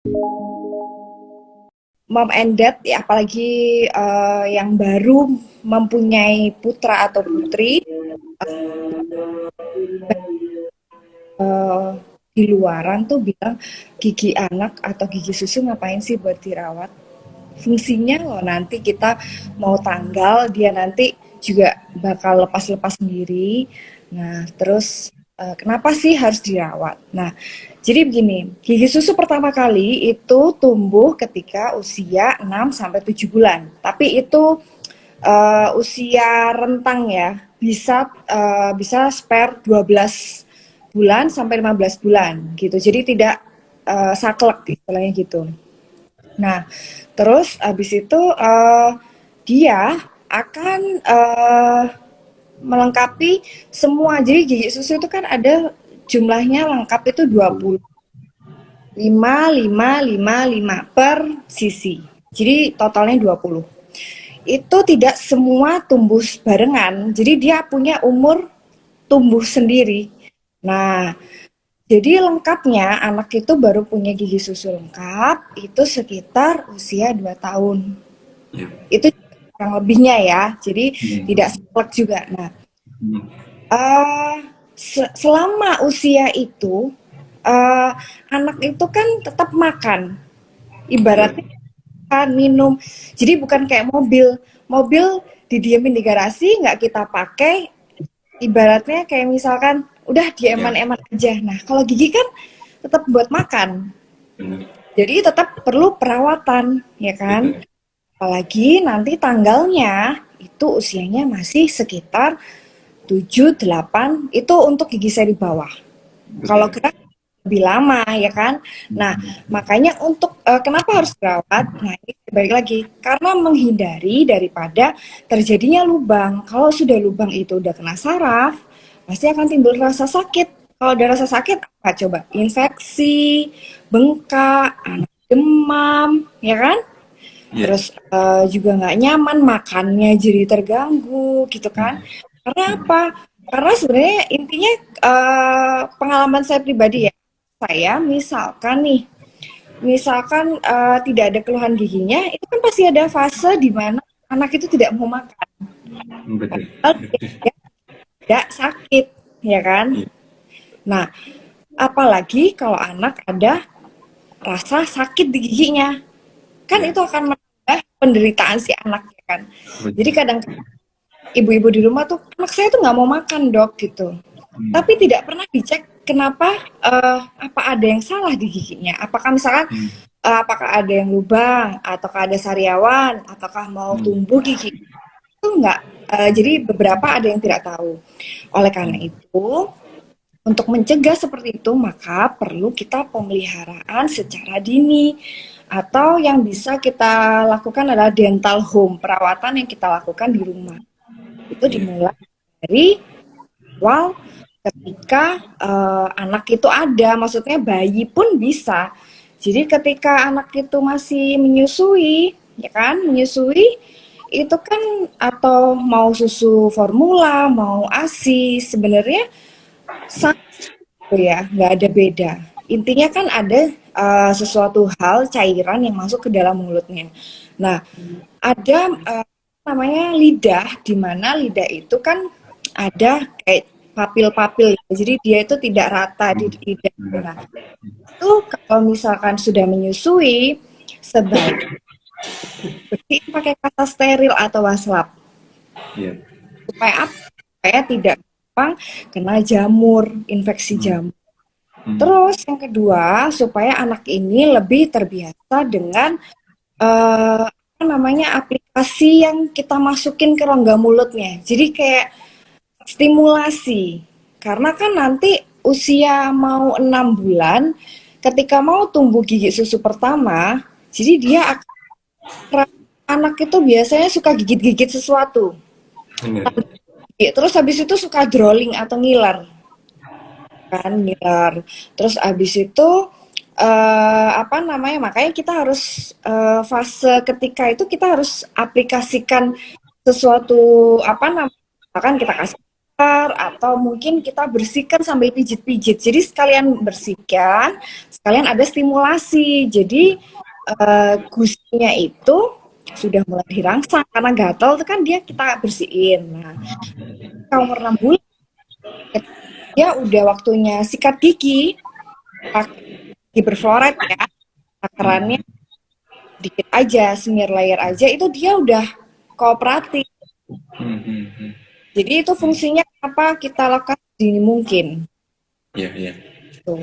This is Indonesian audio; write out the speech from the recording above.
Mom and dad ya, apalagi yang baru mempunyai putra atau putri eh, di luaran tuh bilang gigi anak atau gigi susu ngapain sih buat dirawat? Fungsinya loh nanti kita mau tanggal dia nanti juga bakal lepas-lepas sendiri. Nah, terus kenapa sih harus dirawat? Nah, jadi begini, gigi susu pertama kali itu tumbuh ketika usia 6 sampai 7 bulan. Tapi itu usia rentang ya, bisa spare 12 bulan sampai 15 bulan gitu. Jadi tidak saklek istilahnya gitu. Nah, terus abis itu dia akan melengkapi semua. Jadi gigi susu itu kan ada jumlahnya lengkap itu 20. 5 per sisi. Jadi totalnya 20. Itu tidak semua tumbuh barengan. Jadi dia punya umur tumbuh sendiri. Nah, jadi lengkapnya anak itu baru punya gigi susu lengkap itu sekitar usia 2 tahun. Ya. Itu kurang lebihnya ya. Jadi Hmm. tidak saklek juga. Nah, Hmm. eh selama usia itu eh anak itu kan tetap makan. Ya. Ibaratnya makan, minum. Jadi bukan kayak mobil. Mobil didiemin di garasi, nggak kita pakai. Ibaratnya kayak misalkan udah Ya. dieman-eman aja. Nah, kalau gigi kan tetap buat makan. Benar. Jadi tetap perlu perawatan, ya kan? Betul. Apalagi nanti tanggalnya itu usianya masih sekitar 7 8 itu untuk gigi seri bawah. Kalau Betul. gerak lebih lama ya kan. Nah, makanya untuk kenapa harus dirawat? Nah, ini balik lagi karena menghindari daripada terjadinya lubang. Kalau sudah lubang itu udah kena saraf, pasti akan timbul rasa sakit. Kalau ada rasa sakit apa coba? Infeksi, bengkak, anak demam, ya kan? Ya. Terus juga nggak nyaman, makannya jadi terganggu gitu kan. Karena apa? Karena sebenarnya intinya pengalaman saya pribadi ya. Saya misalkan tidak ada keluhan giginya, itu kan pasti ada fase di mana anak itu tidak mau makan. Betul. Padahal Betul. dia tidak sakit, ya kan? Ya. Nah, apalagi kalau anak ada rasa sakit di giginya, kan Ya. itu akan menambah penderitaan si anak ya kan. Jadi Betul. kadang ibu-ibu di rumah tuh anak saya tuh nggak mau makan dok gitu, Hmm. tapi tidak pernah dicek kenapa, apa ada yang salah di giginya, apakah misalkan Hmm. apakah ada yang lubang ataukah ada sariawan ataukah mau Hmm. tumbuh gigi itu enggak. Jadi beberapa ada yang tidak tahu. Oleh karena Hmm. itu untuk mencegah seperti itu, maka perlu kita pemeliharaan secara dini. Atau yang bisa kita lakukan adalah dental home, perawatan yang kita lakukan di rumah. Itu Ya. dimulai dari awal ketika anak itu ada, maksudnya bayi pun bisa. Jadi ketika anak itu masih menyusui, ya kan, menyusui itu kan atau mau susu formula, mau ASI, sebenarnya sama ya, nggak ada beda. Intinya kan ada sesuatu hal cairan yang masuk ke dalam mulutnya. Nah, ada namanya lidah, di mana lidah itu kan ada kayak papil-papil. Jadi dia itu tidak rata di lidah. Nah, itu kalau misalkan sudah menyusui, sebaik bersihin pakai kata steril atau waslap. Ya. Supaya apa? Supaya tidak gampang kena jamur, infeksi Hmm. jamur. Hmm. Terus yang kedua, supaya anak ini lebih terbiasa dengan apa namanya aplikasi yang kita masukin ke rongga mulutnya. Jadi kayak stimulasi. Karena kan nanti usia mau 6 bulan, ketika mau tumbuh gigi susu pertama, jadi dia akan anak itu biasanya suka gigit-gigit sesuatu. Benar. Terus habis itu suka drooling atau ngiler kan ngiler. Terus abis itu apa namanya? Makanya kita harus fase ketika itu kita harus aplikasikan sesuatu apa namanya? Misalkan kita kasih air atau mungkin kita bersihkan sambil pijit-pijit. Jadi sekalian bersihkan, sekalian ada stimulasi. Jadi gusinya itu sudah mulai dirangsang karena gatal itu kan dia kita bersihin. Nah, kalau umur 6 bulan dia udah waktunya sikat gigi, pakai gigi berfluoride ya, takarannya dikit aja, semir layer aja, itu dia udah kooperatif. Jadi itu fungsinya apa kita lakukan sedini mungkin. Iya, iya. Tuh.